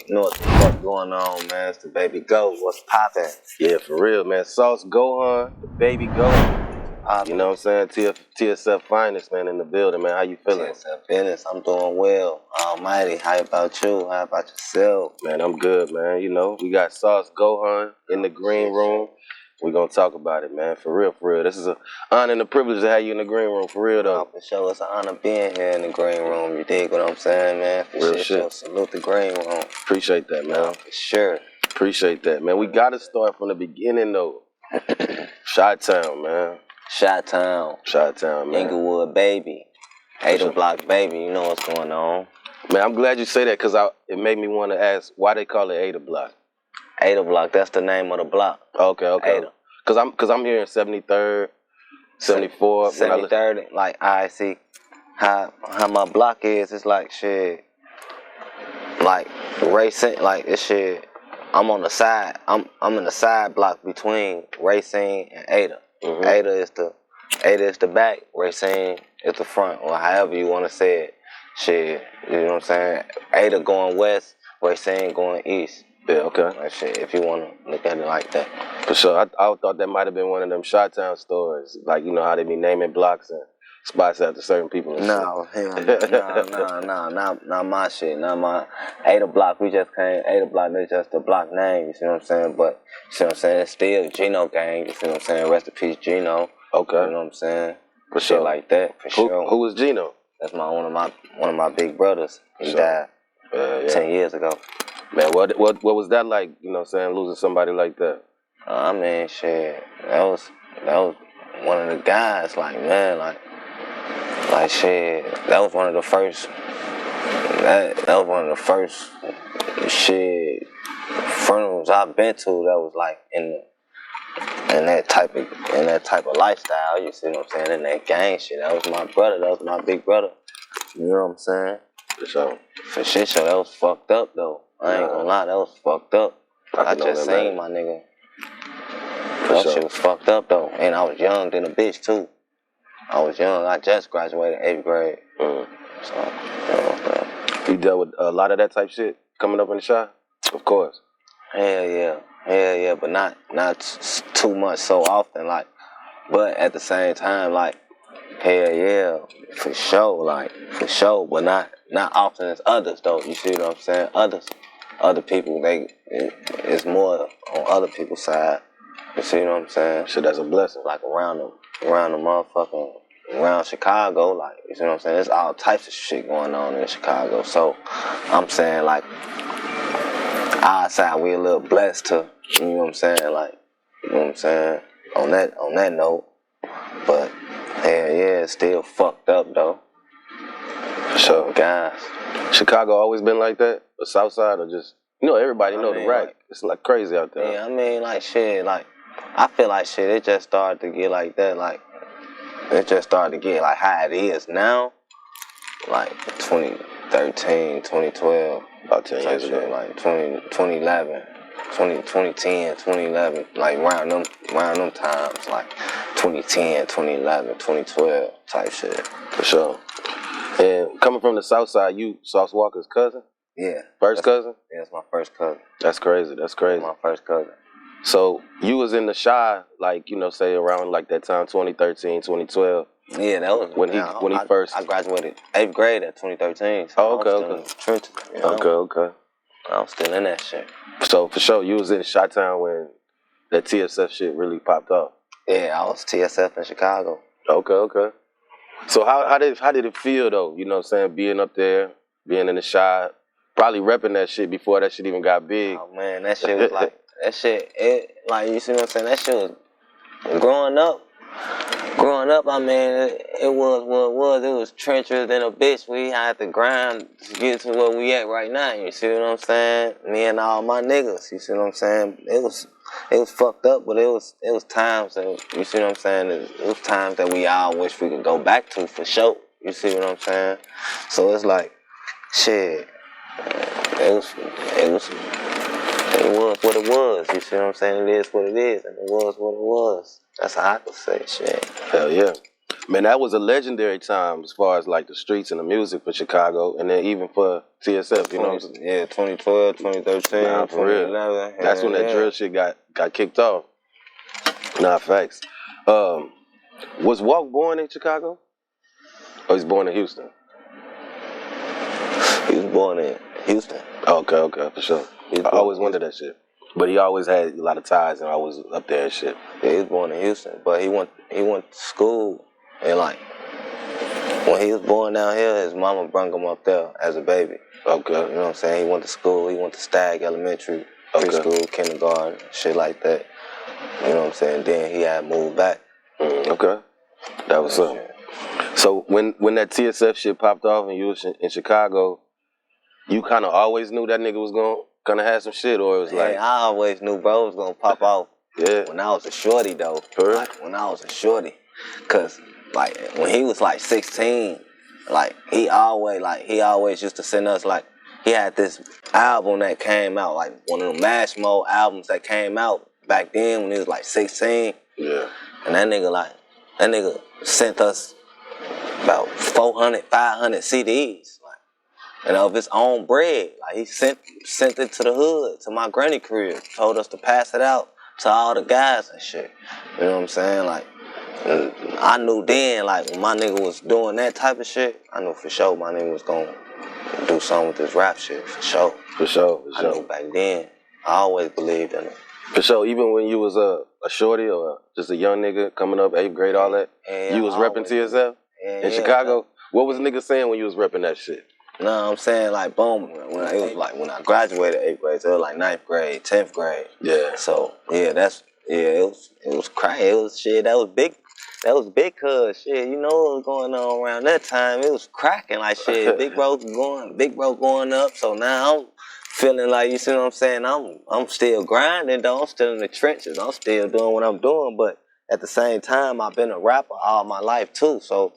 You know what the fuck going on, man? It's the baby Go. What's poppin'? Yeah, for real, man. Sauce Gohan, the baby Go. You know what I'm saying? TSF finest, man, in the building, man. How you feeling? TSF business. I'm doing well. Almighty. How about you? How about yourself? Man, I'm good, man. You know, we got Sauce Gohan in the green room. We're going to talk about it, man. For real, for real. This is an honor and a privilege to have you in the green room, for real, though. For sure. It's an honor being here in the green room. You dig what I'm saying, man? For real shit. shit. So salute the green room. Appreciate that, man. For sure. Appreciate that, man. We got to start from the beginning, though. Chi-Town, man. Chi-Town. Chi-Town, man. Englewood, baby. 8 block, baby. You know what's going on. Man, I'm glad you say that because it made me want to ask why they call it 8 block. 8 block, that's the name of the block. Okay. Ada. Cause I'm here in 73rd, 74. 73rd, like I see how my block is. It's like shit, like racing, like this shit. I'm on the side. I'm in the side block between Racine and Ada. Mm-hmm. Ada is the back. Racine is the front, or however you want to say it. Shit, you know what I'm saying? Ada going west, Racine going east. Yeah, okay. Like shit, if you want to look at it like that. For sure. I thought that might have been one of them Chi-Town stories. Like, you know how they be naming blocks and spots after certain people and no, not my shit. Not my 8 block. We just came 8 block. That's just the block name. You see what I'm saying? But you see what I'm saying? It's still Gino gang. You see what I'm saying? Rest in peace, Gino. Okay. You know what I'm saying? For sure. Shit like that. For sure. Who was Gino? That's one of my big brothers. He died 10 years ago. Man, what was that like? You know what I'm saying? Losing somebody like that. I mean, shit. That was one of the guys. Like, man, like shit. That was one of the first. That was one of the first shit funerals I've been to. That was like in that type of lifestyle. You see what I'm saying? In that gang shit. That was my brother. That was my big brother. You know what I'm saying? For sure. For shit show. That was fucked up though. I ain't gonna lie. That was fucked up. I just seen my nigga. That shit was fucked up though. And I was young than a bitch too. I was young. I just graduated 8th grade. So, you dealt with a lot of that type shit coming up in the shop? Of course. Hell yeah. But not too much so often. Like, but at the same time, like, hell yeah, for sure. But not often as others though. You see what I'm saying? Other people, it's more on other people's side. You see what I'm saying? Shit, that's a blessing. Like around the motherfucking, around Chicago, like, you see what I'm saying? There's all types of shit going on in Chicago. So, I'm saying, like, our side, we a little blessed to, you know what I'm saying? Like, you know what I'm saying? On that note. But, hell yeah, it's still fucked up, though. For sure. Guys. Chicago always been like that? The South Side, or just, you know, everybody know the rack. It's like crazy out there. Yeah, I mean, like, shit, like, I feel like shit, it just started to get like that, like, it just started to get like how it is now, like 2013, 2012, about 10 years ago, like 2011, 2010, 2011, like around them times, like 2010, 2011, 2012 type shit. For sure. And coming from the South Side, you Sauce Walker's cousin? Yeah. First cousin? Yeah, it's my first cousin. That's crazy. That's crazy. My first cousin. So you was in the Chi, like, you know, say around like that time, 2013, 2012. Yeah, that was when he first. I graduated 8th grade at 2013. So oh, okay, okay. I was still in that shit. So for sure, you was in Chi-Town when that TSF shit really popped off. Yeah, I was TSF in Chicago. Okay. So how did it feel though? You know what I'm saying, being up there, being in the Chi, probably repping that shit before that shit even got big. Oh man, that shit was like. That shit, like, you see what I'm saying? That shit was, growing up, I mean, it was what it was. It was treacherous than a bitch. We had to grind to get to where we at right now. You see what I'm saying? Me and all my niggas, you see what I'm saying? It was fucked up, but it was times that, you see what I'm saying? It was times that we all wish we could go back to for sure. You see what I'm saying? So it's like, shit, it was what it was, you see what I'm saying? It is what it is, and it was what it was. That's how I could say shit. Hell yeah. Man, that was a legendary time as far as like the streets and the music for Chicago, and then even for TSF. You know what I'm saying? Yeah, 2012, 2013, Nah, for real. 2011. That's when that drill shit got kicked off. Nah, facts. Was Walk born in Chicago? Or he's born in Houston? He was born in Houston. Okay, for sure. I always wondered that shit. But he always had a lot of ties and always up there and shit. Yeah, he was born in Houston, but he went to school, and like when he was born down here, his mama brought him up there as a baby. Okay. You know what I'm saying? He went to school. He went to Stagg Elementary, preschool, kindergarten, shit like that. You know what I'm saying? Then he had moved back. Okay. That was up. So when that TSF shit popped off and you was in Chicago, you kind of always knew that nigga was gonna have some shit, or it was like... I always knew bro was gonna pop off. Yeah. When I was a shorty though. Like when I was a shorty, cause like when he was like 16, like he always used to send us like he had this album that came out, like one of the Mash Mode albums that came out back then when he was like 16. Yeah. And that nigga sent us about 400, 500 CDs, like, and of his own bread. Like he sent it to the hood, to my granny crib, told us to pass it out to all the guys and shit. You know what I'm saying? Like, I knew then, like, when my nigga was doing that type of shit, I knew for sure my nigga was gonna do something with this rap shit, for sure. For sure. I knew back then. I always believed in it. For sure, even when you was a shorty or just a young nigga coming up, 8th grade, all that, you was repping TSF in Chicago? What was niggas saying when you was repping that shit? No, I'm saying like boom. When I graduated 8th grade, so it was like 9th grade, 10th grade. Yeah. So it was crazy. It was shit. That was big. That was big cuz shit. You know what was going on around that time? It was cracking like shit. Big bro going up. So now I'm feeling like, you see what I'm saying? I'm still grinding though. I'm still in the trenches. I'm still doing what I'm doing, but at the same time, I've been a rapper all my life too. So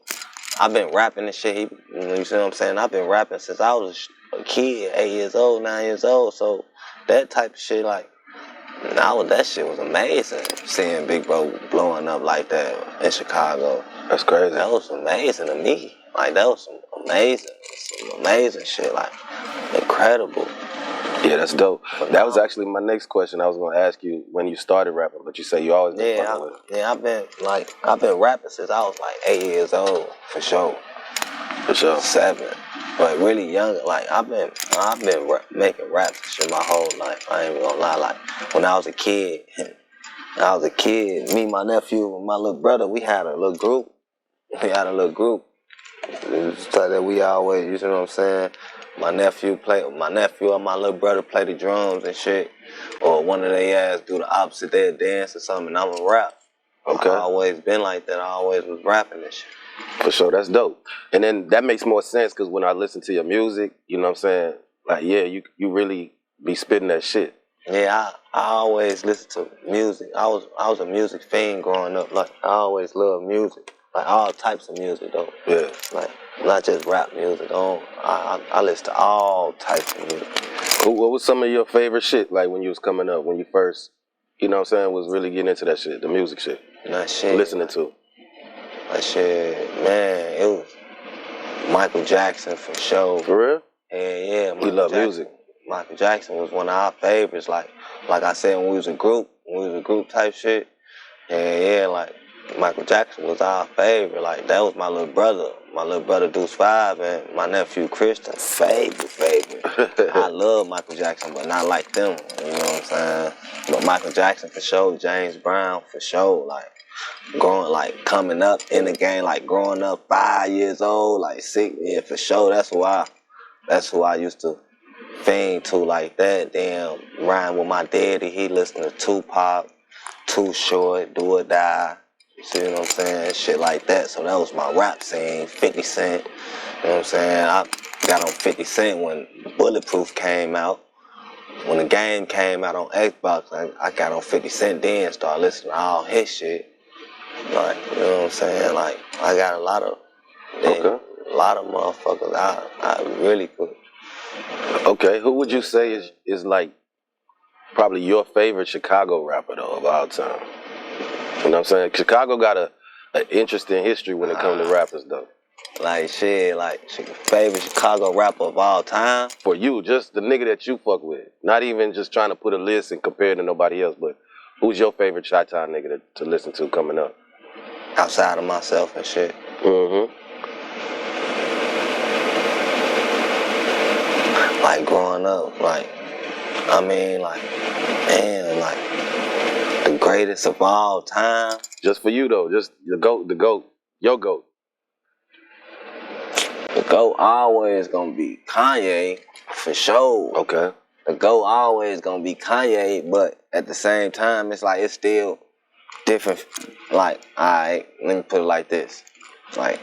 I've been rapping and shit. You see what I'm saying? I've been rapping since I was a kid, 8 years old, 9 years old. So that type of shit, like, that shit was amazing. Seeing Big Bro blowing up like that in Chicago. That's crazy. That was amazing to me. Like, that was some amazing shit. Like, incredible. Yeah, that's dope. That was actually my next question. I was gonna ask you when you started rapping, but you say you always been fucking with it. Yeah, I've been rapping since I was like 8 years old, for sure. For sure. 7. But really young, like I've been making raps and shit my whole life. I ain't even gonna lie. Like when I was a kid, me, my nephew, and my little brother, we had a little group. It was like that we always, you know what I'm saying? My nephew and my little brother play the drums and shit. Or one of their ass do the opposite, they'll dance or something, and I'ma rap. Okay. I always been like that. I always was rapping and shit. For sure, that's dope. And then that makes more sense because when I listen to your music, you know what I'm saying? Like, yeah, you really be spitting that shit. Yeah, I always listen to music. I was a music fiend growing up. Like, I always loved music. Like, all types of music, though. Yeah. Like, not just rap music. I listen to all types of music. What was some of your favorite shit, like, when you was coming up, when you first, you know what I'm saying, was really getting into that shit, the music shit? That shit. Listening to. That shit, man, it was Michael Jackson for sure. For real? Yeah. You love music. Michael Jackson was one of our favorites. Like I said, when we was a group type shit. Yeah, like Michael Jackson was our favorite. Like that was my little brother. My little brother Deuce 5 and my nephew Christian. Favorite. I love Michael Jackson, but not like them. You know what I'm saying? But Michael Jackson for sure. James Brown for sure. Like coming up in the game, like growing up 5 years old, like 6, yeah, for sure. That's who I used to fiend to like that. Damn, riding with my daddy, he listened to Tupac, Too Short, Do or Die. You see what I'm saying? Shit like that. So that was my rap scene. 50 Cent. You know what I'm saying? I got on 50 Cent when Bulletproof came out. When the game came out on Xbox, I got on 50 Cent then, started listening to all his shit. Like, you know what I'm saying? Like, I got a lot of motherfuckers I really could. Okay, who would you say is like probably your favorite Chicago rapper though of all time? You know what I'm saying? Chicago got an interesting history when it comes to rappers, though. Like shit, favorite Chicago rapper of all time. For you, just the nigga that you fuck with. Not even just trying to put a list and compare it to nobody else, but who's your favorite Chi-Town nigga to listen to coming up? Outside of myself and shit. Mm-hmm. Like growing up, the greatest of all time. Just for you though, just the GOAT, your GOAT. The GOAT always gonna be Kanye, for sure. Okay. The GOAT always gonna be Kanye, but at the same time, it's like it's still different. Like, alright, let me put it like this. Like,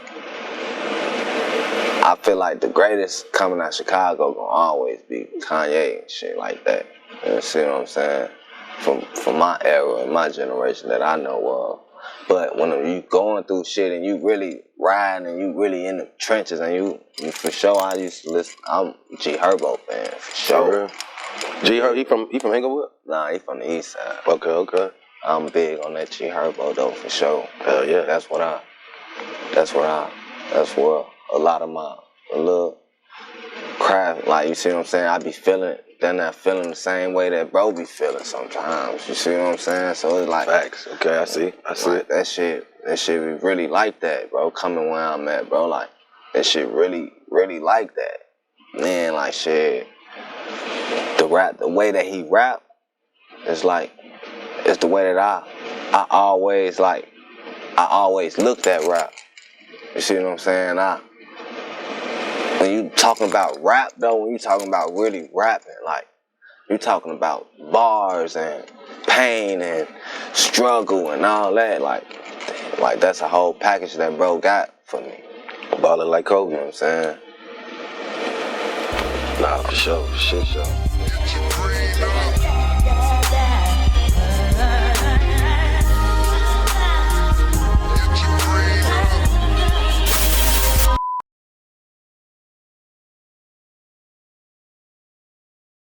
I feel like the greatest coming out of Chicago gonna always be Kanye and shit like that. You see what I'm saying? From my era and my generation that I know of. But when you going through shit and you really riding and you really in the trenches and you for sure, I used to listen. I'm G-HERBO fan for sure. G-HERBO, he from Englewood? Nah, he from the east side. Okay. I'm big on that G-HERBO though for sure. Hell yeah. That's where a lot of my little craft, like, you see what I'm saying? I be feeling, then not feeling the same way that bro be feeling sometimes. You see what I'm saying? So it's like facts. Okay, I see like, that shit be really like that, bro. Coming where I'm at, bro. Like that shit really like that. Man, like shit. The way that he rap is like, it's the way that I always looked at rap. You see what I'm saying? When you talking about rap though, when you talking about really rapping, like you talking about bars and pain and struggle and all that, like that's a whole package that bro got for me. Ballin' like Kobe. You know what I'm saying? Nah, for sure.